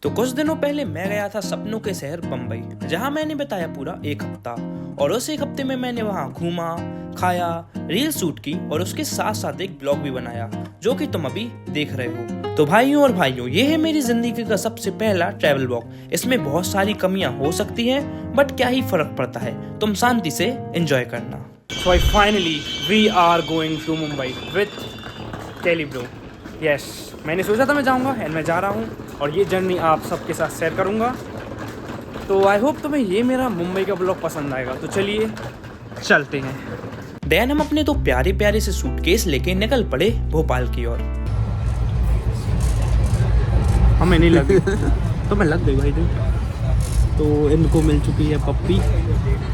तो कुछ दिनों पहले मैं गया था सपनों के शहर बम्बई, जहां मैंने बताया पूरा एक हफ्ता। और उस एक हफ्ते में मैंने वहां घूमा, खाया, रील शूट की और उसके साथ साथ एक ब्लॉग भी बनाया, जो कि तुम अभी देख रहे हो। तो भाइयों और भाइयों, ये है मेरी जिंदगी का सबसे पहला ट्रैवल ब्लॉग। इसमें बहुत सारी कमियां हो सकती हैं, बट क्या ही फर्क पड़ता है, तुम शांति से एंजॉय करना। So finally we are going to Mumbai with Kelly Bro. Yes, मैंने सोचा था मैं जाऊंगा एंड मैं जा रहा हूँ और ये जर्नी आप सबके साथ शेयर करूंगा। तो आई होप तुम्हें ये मेरा मुंबई का ब्लॉग पसंद आएगा। तो चलिए चलते हैं। देन हम अपने तो प्यारे प्यारे से सूटकेस लेके निकल पड़े भोपाल की ओर। हमें नहीं लगी तो मैं लग गई भाई जी। तो इनको मिल चुकी है पप्पी,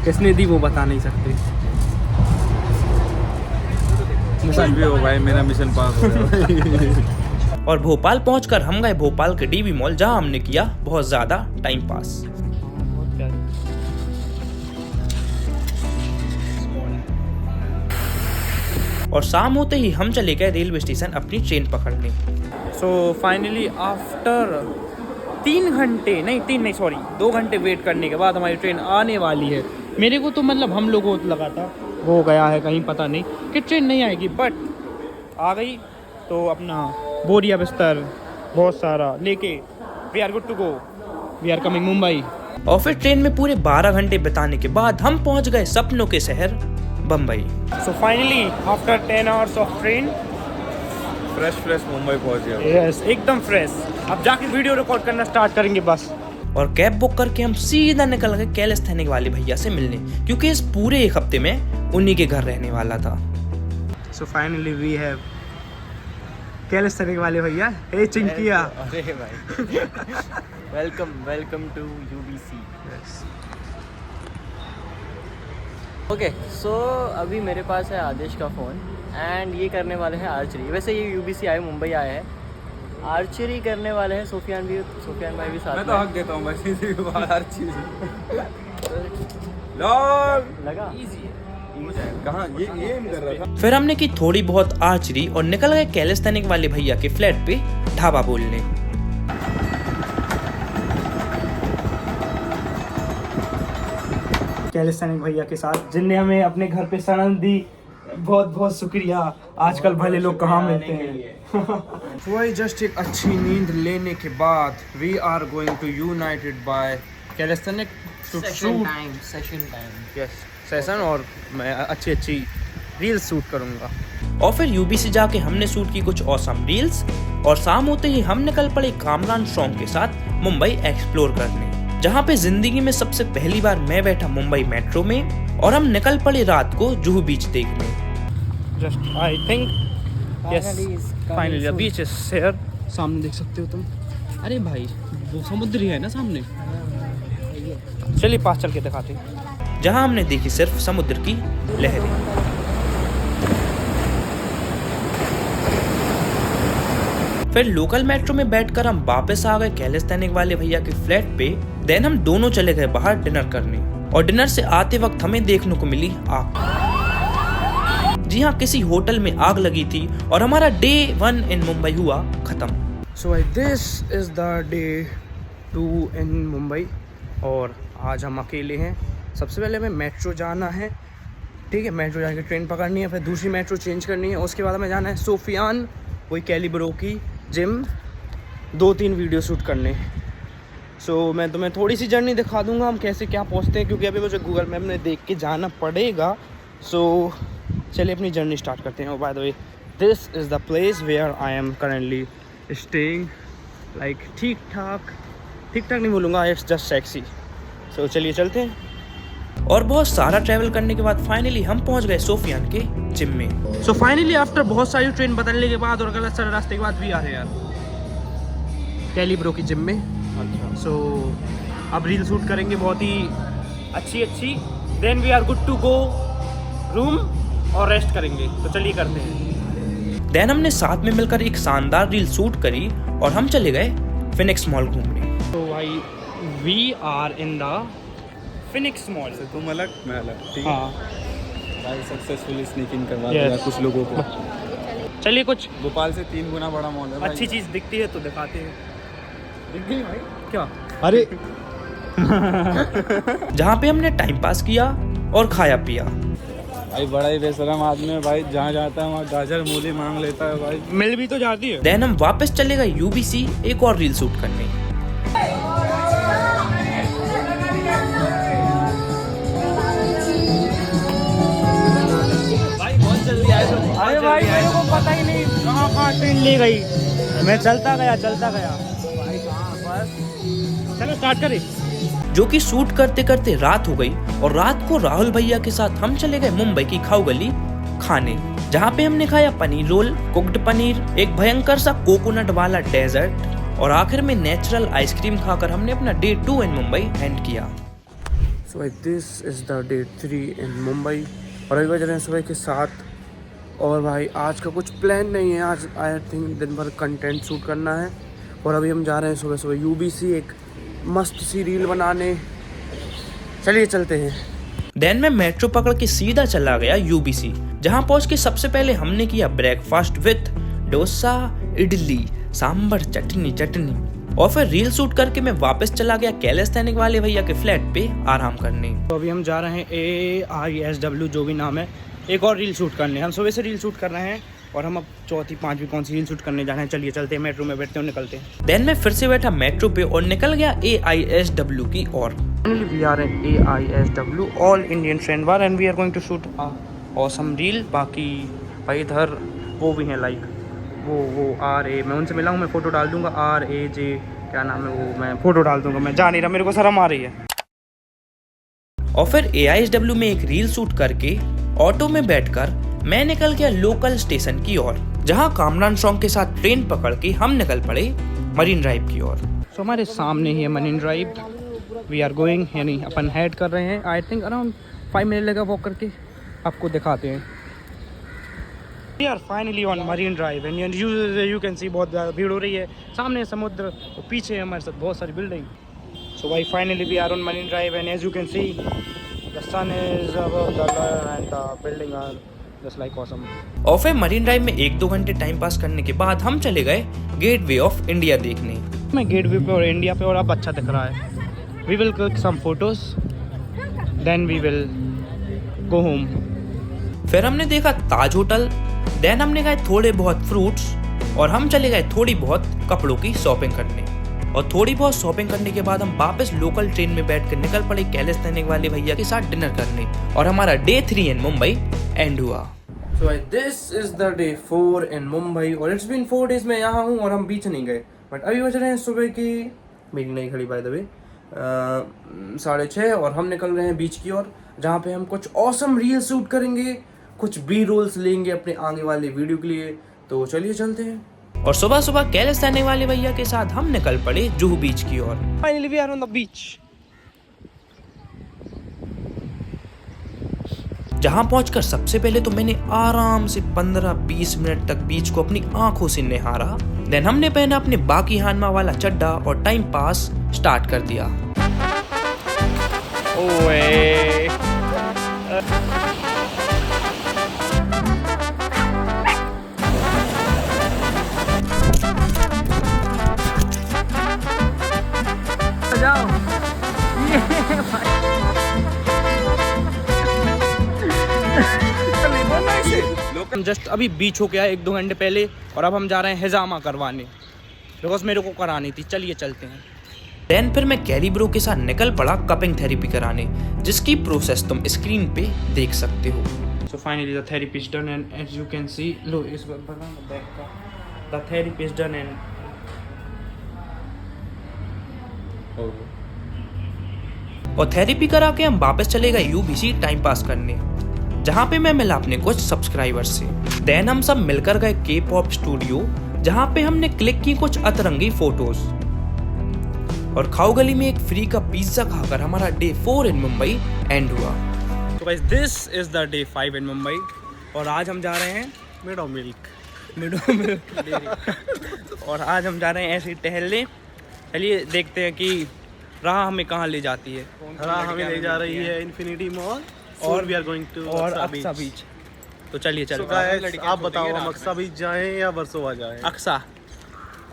किसने दी वो बता नहीं सकते। मिशन भी हो भाई, मेरा मिशन पास हो गया। और भोपाल पहुंचकर हम गए भोपाल के डीवी मॉल, जहां हमने किया बहुत ज्यादा टाइम पास। और शाम होते ही हम चले गए रेलवे स्टेशन अपनी ट्रेन पकड़ने। सो फाइनली आफ्टर 2 घंटे वेट करने के बाद हमारी ट्रेन आने वाली है। मेरे को तो मतलब हम लोगों को लगा था वो गया है कहीं, पता नहीं कि ट्रेन नहीं आएगी, बट आ गई। तो अपना बोरिया बिस्तर बहुत सारा लेके we are good to go, we are coming Mumbai. और फिर ट्रेन में पूरे 12 घंटे बिताने के बाद हम पहुंच गए सपनों के शहर Bombay. So finally after 10 hours of train fresh Mumbai पहुंच गया। यस, एकदम फ्रेश। अब जाके वीडियो रिकॉर्ड करना स्टार्ट करेंगे बस। और कैब बुक करके हम सीधा निकल गए कैलिस्थेनिक वाले भैया से मिलने, क्योंकि इस पूरे एक हफ्ते में उन्हीं के घर रहने वाला था। So finally we have calisthenic वाले भैया। हे चिंकिया, अरे भाई welcome to UBC. Okay, so अभी मेरे पास है आदेश का फ़ोन एंड ये करने वाले हैं आर्चरी। वैसे ये यूबीसी आए, मुंबई आए हैं, आर्चरी करने वाले हैं। सोफियान भाई भी साथ मैं में। तो हक देता हूँ बस इसी के बाद हर चीज लगा इजी है। कहाँ ये एम कर रहा था। फिर हमने की थोड़ी बहुत आर्चरी और निकल गए कैलिस्थेनिक वाले भैया के फ्लैट पे ढाबा बोलने। कैलिस्थेनिक भैया के साथ, जिनने हमें अपने घर पे सड़न दी। बहुत बहुत शुक्रिया। आजकल भले लोग कहाँ मिलते हैं। वही जस्ट एक अच्छी नींद लेने के बाद we are going to united by calisthenic to shoot session और मैं अच्छी रील्स शूट करूँगा। और फिर यूबीसी जाके हमने शूट की कुछ ऑसम रील्स। और शाम होते ही हम निकल पड़े कामरान सॉन्ग के साथ मुंबई एक्सप्लोर करने, जहाँ पे जिंदगी में सबसे पहली बार मैं बैठा मुंबई मेट्रो में। और हम निकल पड़े रात को जुहू बीच देखने। Just I think yes, finally the beach is here. सामने देख सकते हो तुम। अरे भाई वो समुद्र ही है ना सामने। चलिए पास चल के दिखाते हैं। जहाँ हमने देखी सिर्फ समुद्र की लहरें। फिर लोकल मेट्रो में बैठकर हम वापस आ गए कैलिस्थेनिक वाले भैया के फ्लैट पे। देन हम दोनों चले गए बाहर डिनर करने। और डिनर से आते वक्त हमें देखने को मिली आग। जी हाँ, किसी होटल में आग लगी थी और हमारा डे 1 इन मुंबई हुआ खत्म। So this is the day 2 इन मुंबई और आज हम अकेले हैं। सबसे पहले हमें मेट्रो जाना है, ठीक है, मेट्रो जाके ट्रेन पकड़नी है, फिर दूसरी मेट्रो चेंज करनी है। उसके बाद हमें जाना है सोफियान, वही कैली ब्रो की जिम, 2-3 वीडियो शूट करने। सो मैं तुम्हें थोड़ी सी जर्नी दिखा दूंगा हम कैसे क्या पहुंचते हैं, क्योंकि अभी मुझे गूगल मैप में देख के जाना पड़ेगा। सो चलिए अपनी जर्नी स्टार्ट करते हैं। By the way, this is the place where I am currently staying. Like ठीक ठाक नहीं बोलूँगा, इट्स जस्ट सेक्सी। सो चलिए चलते हैं। और बहुत सारा ट्रैवल करने के बाद फाइनली हम पहुंच गए सोफियान के जिम में। सो फाइनली आफ्टर बहुत सारी ट्रेन बदलने के बाद और गलत सारे रास्ते के बाद भी आ रहे हैं यार कैली ब्रो की जिम में। अच्छा, सो अब रील शूट करेंगे बहुत ही अच्छी। Then we are good to go room और रेस्ट करेंगे। तो चलिए करते हैं। देन हमने साथ में मिलकर एक शानदार रील शूट करी और हम चले गए फिनिक्स मॉल घूमने। तो भाई we are in the Phoenix mall. तुम अलग मैं अलग, ठीक है। हाँ भाई सक्सेसफुली स्नीकिंग करवा दिया कुछ लोगों को। चलिए कुछ भोपाल से 3 गुना बड़ा मॉल है भाई। अच्छी चीज़ दिखती है तो दिखाते हैं। क्या? अरे जहाँ पे हमने टाइम पास किया और खाया पिया। भाई बड़ा ही बेशरम आदमी है भाई, जहाँ जाता है वहाँ गाजर मूली मांग लेता है भाई। मिल भी तो जाती है। देन हम वापस चले गए यूबीसी एक और रील शूट करने। अरे भाई मेरे को पता ही नहीं कहाँ ट्रेन ले गई, मैं चलता गया। चलो स्टार्ट करें। जो कि शूट करते करते रात हो गई और रात को राहुल भैया के साथ हम चले गए मुंबई की खाऊ गली खाने, जहाँ पे हमने खाया पनीर रोल, कुक्ड पनीर, एक भयंकर सा कोकोनट वाला डेजर्ट और आखिर में नेचुरल आइसक्रीम खाकर हमने अपना डे 2 इन मुंबई एंड किया। So this is the day 3 इन मुंबई और अभी बज रहे हैं सुबह के 7 और भाई आज का कुछ प्लान नहीं है। आज आई थिंक दिन भर कंटेंट शूट करना है और अभी हम जा रहे हैं सुबह सुबह यूबीसी एक मस्त सी रील बनाने। चलिए चलते हैं। देन मैं मेट्रो पकड़ के सीधा चला गया यूबीसी, जहाँ पहुँच के सबसे पहले हमने किया ब्रेकफास्ट विथ डोसा, इडली, सांभर, चटनी और फिर रील शूट करके मैं वापस चला गया कैलिस्थेनिक वाले भैया के फ्लैट पे आराम करने। तो अभी हम जा रहे हैं AISW जो भी नाम है, एक और रील शूट करने। हम सुबह से रील शूट कर रहे हैं और हम अब चौथी पांचवी कौन सी रील शूट करने जा रहे हैं। चलिए चलते हैं, मेट्रो में बैठते हैं, निकलते हैं। देन मैं फिर से बैठा मेट्रो पे और निकल गया AISW की ओर। Finally we are in AISW All Indian Train Bar and we are going to shoot a awesome reel। बाकी भाई इधर वो भी हैं लाइक वो RA, मैं उनसे मिला हूँ, मैं फ़ोटो डाल दूँगा। RAJ क्या नाम है वो, मैं फ़ोटो डाल दूँगा। मैं जा नहीं रहा, मेरे को शर्म आ रही है। और फिर AISW में एक रील शूट करके ऑटो में बैठकर मैं निकल गया लोकल स्टेशन की ओर, जहां कामरान सॉन्ग के साथ ट्रेन पकड़ के हम निकल पड़े मरीन ड्राइव की ओर। तो हमारे सामने ही है Marine Drive. We are going, यानी अपन हेड कर रहे हैं। आई थिंक अराउंड 5 मिनट लगेगा वॉक करके, आपको दिखाते हैं। We are finally on Marine Drive and you can see बहुत ज़्यादा भीड़ हो रही है। सामने समुद्र और पीछे हमारे साथ बहुत सारी बिल्डिंग। सो भाई finally we are on Marine Drive and as you can see the sun is above the and the building are just like awesome. और फिर मरीन ड्राइव में 1-2 घंटे टाइम पास करने के बाद हम चले गए गेटवे ऑफ इंडिया देखने। मैं गेटवे पे और इंडिया पे और अब अच्छा दिख रहा है। We will click some photos then we will go home. फिर हमने देखा ताज होटल, देन हमने खाए थोड़े बहुत फ्रूट्स और हम चले गए थोड़ी बहुत कपड़ों की शॉपिंग करने। और थोड़ी बहुत शॉपिंग करने के बाद हम वापस लोकल ट्रेन में बैठकर निकल पड़े कैलिस्थेनिक वाले भैया के साथ डिनर करने और हमारा डे 3 इन मुंबई एंड हुआ। So this is the day 4 in Mumbai और it's been 4 days मैं यहाँ हूँ और हम बीच नहीं गए। बट अभी बज रहे हैं सुबह की, मेरी नहीं खड़ी बाय द वे, 6:30 और हम निकल रहे हैं बीच की ओर, जहाँ पे हम कुछ ऑसम रील शूट करेंगे, कुछ बी रोल्स लेंगे अपने आगे वाले वीडियो के लिए। तो चलिए चलते हैं। और सुबह सुबह कैलिस्थेनिक वाले भैया के साथ हम निकल पड़े जुहू बीच की ओर। Finally we are on the beach. जहां पहुंचकर सबसे पहले तो मैंने आराम से 15-20 मिनट तक बीच को अपनी आंखों से निहारा। देन हमने पहना अपने बाकी हानमा वाला चड्डा और टाइम पास स्टार्ट कर दिया। ओए जाओ हम जस्ट अभी बीच हो गया 1-2 घंटे पहले और अब हम जा रहे हैं हिजामा करवाने, बिकॉज मेरे को करानी थी। चलिए चलते हैं। देन फिर मैं कैरी ब्रो के साथ निकल पड़ा कपिंग थेरेपी कराने, जिसकी प्रोसेस तुम स्क्रीन पे देख सकते हो। So finally the therapy is done and as you can see, लो इस बार बैक का the therapy is done and और थेरेपी करा के हम वापस चले गए यूबीसी टाइम पास करने, जहाँ पे मैं मिला अपने कुछ सब्सक्राइबर्स से। देन हम सब मिलकर गए K-pop स्टूडियो, जहाँ पे हमने क्लिक की कुछ अतरंगी फोटोज और खाऊ गली में एक फ्री का पिज्जा खाकर हमारा डे 4 इन मुंबई एंड हुआ। तो guys this is the day 5 इन मुंबई और आज हम जा रहे हैं मिडो मिल्क और आज हम जा रहे हैं ऐसे ही टहलने। चलिए देखते हैं कि राह हमें कहाँ ले जाती है। राह हमें ले जा रही है इन्फिनिटी मॉल और वी आर गोइंग टू और अक्सा बीच। तो चलिए चलते हैं। आप बताओ हम अक्सा बीच जाएं या वर्सोवा जाएं? अक्सा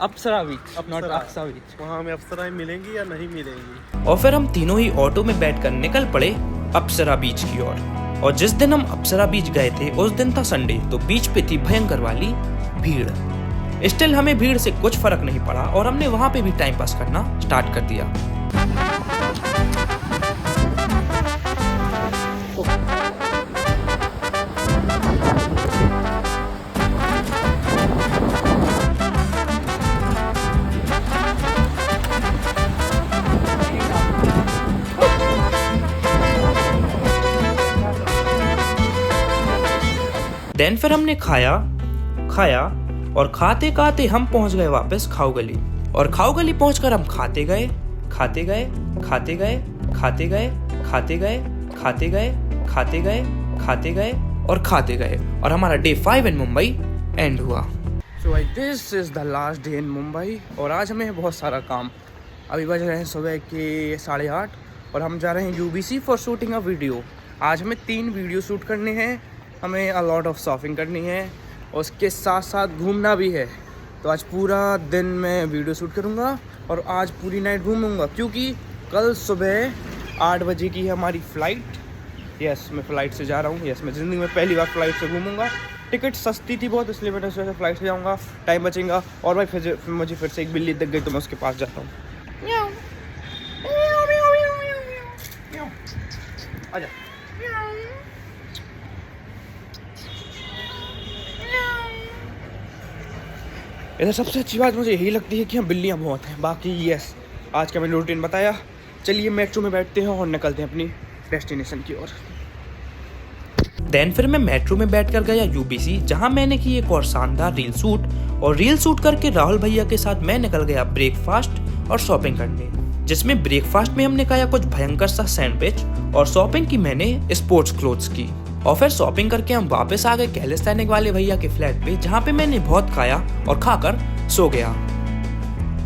अप्सरा बीच, नॉट अक्सा बीच। वहाँ हमें अप्सराएं मिलेंगी या नहीं मिलेंगी? और फिर हम तीनों ही ऑटो में बैठकर निकल पड़े अप्सरा बीच की ओर। और जिस दिन हम अप्सरा बीच गए थे उस दिन था संडे, तो बीच पे थी भयंकर वाली भीड़। स्टिल हमें भीड़ से कुछ फर्क नहीं पड़ा और हमने वहां पे भी टाइम पास करना स्टार्ट कर दिया। देन फिर हमने खाया और खाते खाते हम पहुंच गए वापस खाऊ गली। और खाऊ गली पहुंचकर हम खाते गए और खाते गए और हमारा डे 5 इन मुंबई एंड हुआ। सो भाई this is the last day in Mumbai और आज हमें बहुत सारा काम। अभी बज रहे हैं सुबह के 8:30 और हम जा रहे हैं UBC for shooting a video. आज हमें 3 वीडियो शूट करने हैं, हमें अ लॉट ऑफ शॉपिंग करनी है और उसके साथ साथ घूमना भी है। तो आज पूरा दिन मैं वीडियो शूट करूँगा और आज पूरी नाइट घूमूंगा क्योंकि कल सुबह 8 बजे की है हमारी फ़्लाइट। यस, मैं फ़्लाइट से जा रहा हूँ। यस, मैं ज़िंदगी में पहली बार फ़्लाइट से घूमूंगा। टिकट सस्ती थी बहुत, इसलिए मैंने सोचा फ़्लाइट से जाऊँगा, टाइम बचेगा। और भाई फिर मुझे फिर से एक बिल्ली दिख गई तो मैं उसके पास जाता हूँ। आजा। इधर सबसे अच्छी बात मुझे यही लगती है कि यहाँ बिल्लियाँ बहुत हैं। बाकी यस, आज का मैंने रूटीन बताया। चलिए मेट्रो में बैठते हैं और निकलते हैं अपनी डेस्टिनेशन की ओर। देन फिर मैं मेट्रो में बैठकर गया UBC, जहां मैंने की एक और शानदार रील शूट। और रील शूट करके राहुल भैया के साथ मैं निकल गया ब्रेकफास्ट और शॉपिंग करने, जिसमें ब्रेकफास्ट में हमने खाया कुछ भयंकर सा सैंडविच और शॉपिंग की मैंने स्पोर्ट्स क्लोथ्स की। और फिर शॉपिंग करके हम वापस आ गए कैलिस्थेनिक वाले भैया के फ्लैट पे, जहाँ पे मैंने बहुत खाया और खाकर सो गया।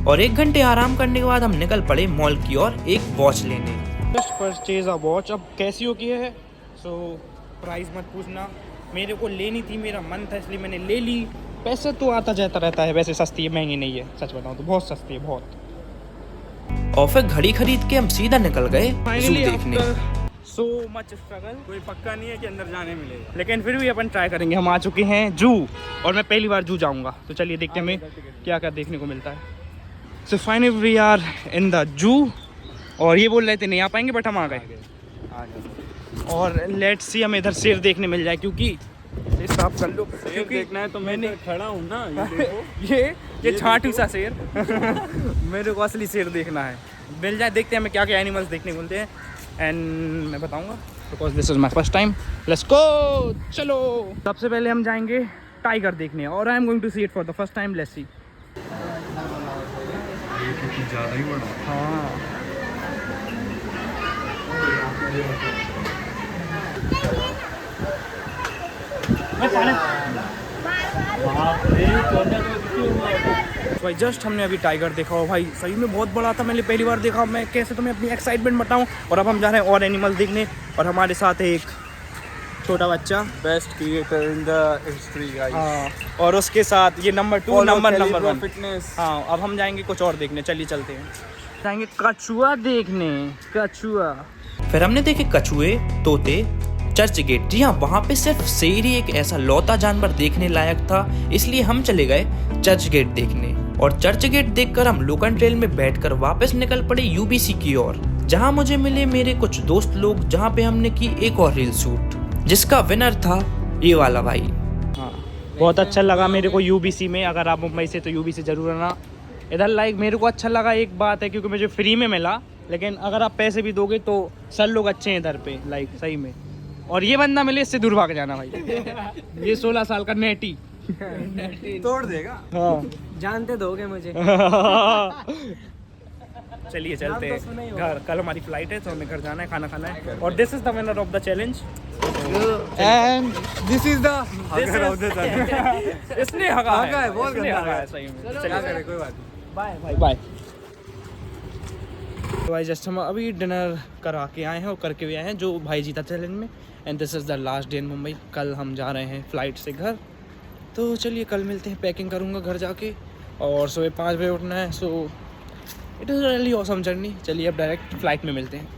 और 1 घंटे आराम करने के बाद हम निकल पड़े मॉल की ओर एक वॉच लेने। Just purchase a watch. अब कैसियो की है, सो प्राइस मत पूछना, मेरे को लेनी थी, मेरा मन था इसलिए मैंने ले ली। पैसे तो आता जाता रहता है, वैसे सस्ती है, महंगी नहीं है। सच बताऊँ तो बहुत सस्ती है, बहुत। और फिर घड़ी खरीद के हम सीधा निकल गए जू देखने। सो मच स्ट्रगल, कोई पक्का नहीं है कि अंदर जाने मिलेगा, लेकिन फिर भी अपन ट्राई करेंगे। हम आ चुके हैं जू और मैं पहली बार जू जाऊंगा, तो चलिए देखते हैं हमें क्या क्या देखने को मिलता है। So finally we are in the zoo और ये बोल रहे थे नहीं आ पाएंगे, बट हम आ गए। और लेट्स सी हमें इधर शेर देखने मिल जाए, क्योंकि साफ कर लो, क्योंकि देखना है तो मैंने खड़ा हूँ ना, ये देखो। ये छाटू सा शेर मेरे को असली शेर देखना है। मिल जाए, देखते हैं हमें क्या क्या एनिमल्स देखने को मिलते हैं एंड मैं बताऊंगा, because this is my first time. Let's go, चलो। सबसे पहले हम जाएंगे टाइगर देखने और I am going to see it for the first time. Let's see. ज़्यादा ही बड़ा। हाँ, भाई जस्ट हमने अभी टाइगर देखा हो भाई, सही में बहुत बड़ा था। मैंने पहली बार देखा, मैं कैसे तुम्हें अपनी एक्साइटमेंट बताऊं। और अब हम जा रहे हैं और एनिमल्स देखने और हमारे साथ है एक छोटा बच्चा, best creator in the history guys. हाँ, और उसके साथ ये नंबर 2 नंबर 1 फिटनेस। हाँ, अब हम जाएंगे कुछ और देखने। चलिए चलते हैं, जाएंगे कछुआ देखने। कछुआ, फिर हमने देखे कछुए, तोते, चर्च गेट। जी हाँ, वहाँ पे सिर्फ शेर ही एक ऐसा लौता जानवर देखने लायक था, इसलिए हम चले गए चर्च गेट देखने। और चर्च गेट देखकर हम लोकल ट्रेन में बैठकर वापस निकल पड़े UBC की ओर, जहाँ मुझे मिले मेरे कुछ दोस्त लोग, जहाँ पे हमने की एक और रील शूट, जिसका विनर था ये वाला भाई। हाँ, बहुत अच्छा लगा मेरे को UBC में। अगर आप मुंबई से तो UBC जरूर आना इधर। लाइक मेरे को अच्छा लगा, एक बात है क्योंकि मुझे फ्री में मिला, लेकिन अगर आप पैसे भी दोगे तो सर लोग अच्छे हैं इधर पे, लाइक सही में। और ये बंदा मिले, इससे दूर भाग जाना भाई। ये 16 साल का नेटी तोड़ देगा। हाँ जानते दोगे मुझे। चलिए चलते हैं घर, कल हमारी फ्लाइट है तो हमें घर जाना है, खाना खाना है। और this is the winner of the challenge and this is the इसने हगा है, बहुत इसने गंदा हगा है है। सही में। क्या चलिए करे, कोई बात नहीं। Bye bye bye. तो भाई जस्ट हम अभी डिनर करा के आए हैं और करके भी आए हैं जो भाई जीता चैलेंज में। And this is the last day in Mumbai. कल हम जा रहे हैं फ़्लाइट से घर, तो चलिए कल मिलते हैं। पैकिंग करूँगा घर जाके और सुबह 5 बजे उठना है। So it is really awesome journey. चलिए अब डायरेक्ट फ्लाइट में मिलते हैं।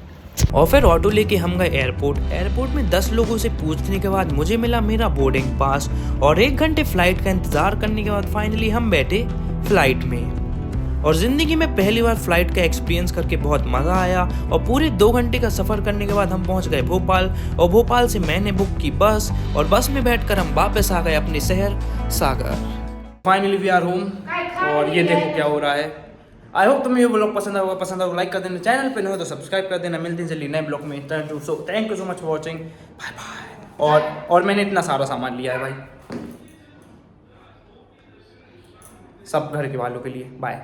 और फिर ऑटो लेके हम गए एयरपोर्ट में 10 लोगों से पूछने के बाद मुझे मिला मेरा बोर्डिंग पास और 1 घंटे फ्लाइट का इंतज़ार करने के बाद फाइनली हम बैठे फ्लाइट में। और ज़िंदगी में पहली बार फ्लाइट का एक्सपीरियंस करके बहुत मज़ा आया और पूरे 2 घंटे का सफ़र करने के बाद हम पहुंच गए भोपाल और भोपाल से मैंने बुक की बस और बस में बैठकर हम वापस आ गए अपने शहर सागर। फाइनली वी आर होम और ये देखो क्या हो रहा है। आई होप तुम्हें ये ब्लॉग पसंद होगा लाइक कर देना, चैनल पे नहीं हो तो सब्सक्राइब कर देना। मिलते हैं जल्दी नए ब्लॉग में। Thank you so much for watching, bye bye. और मैंने इतना सारा सामान लिया है भाई, सब घर के वालों के लिए। बाय।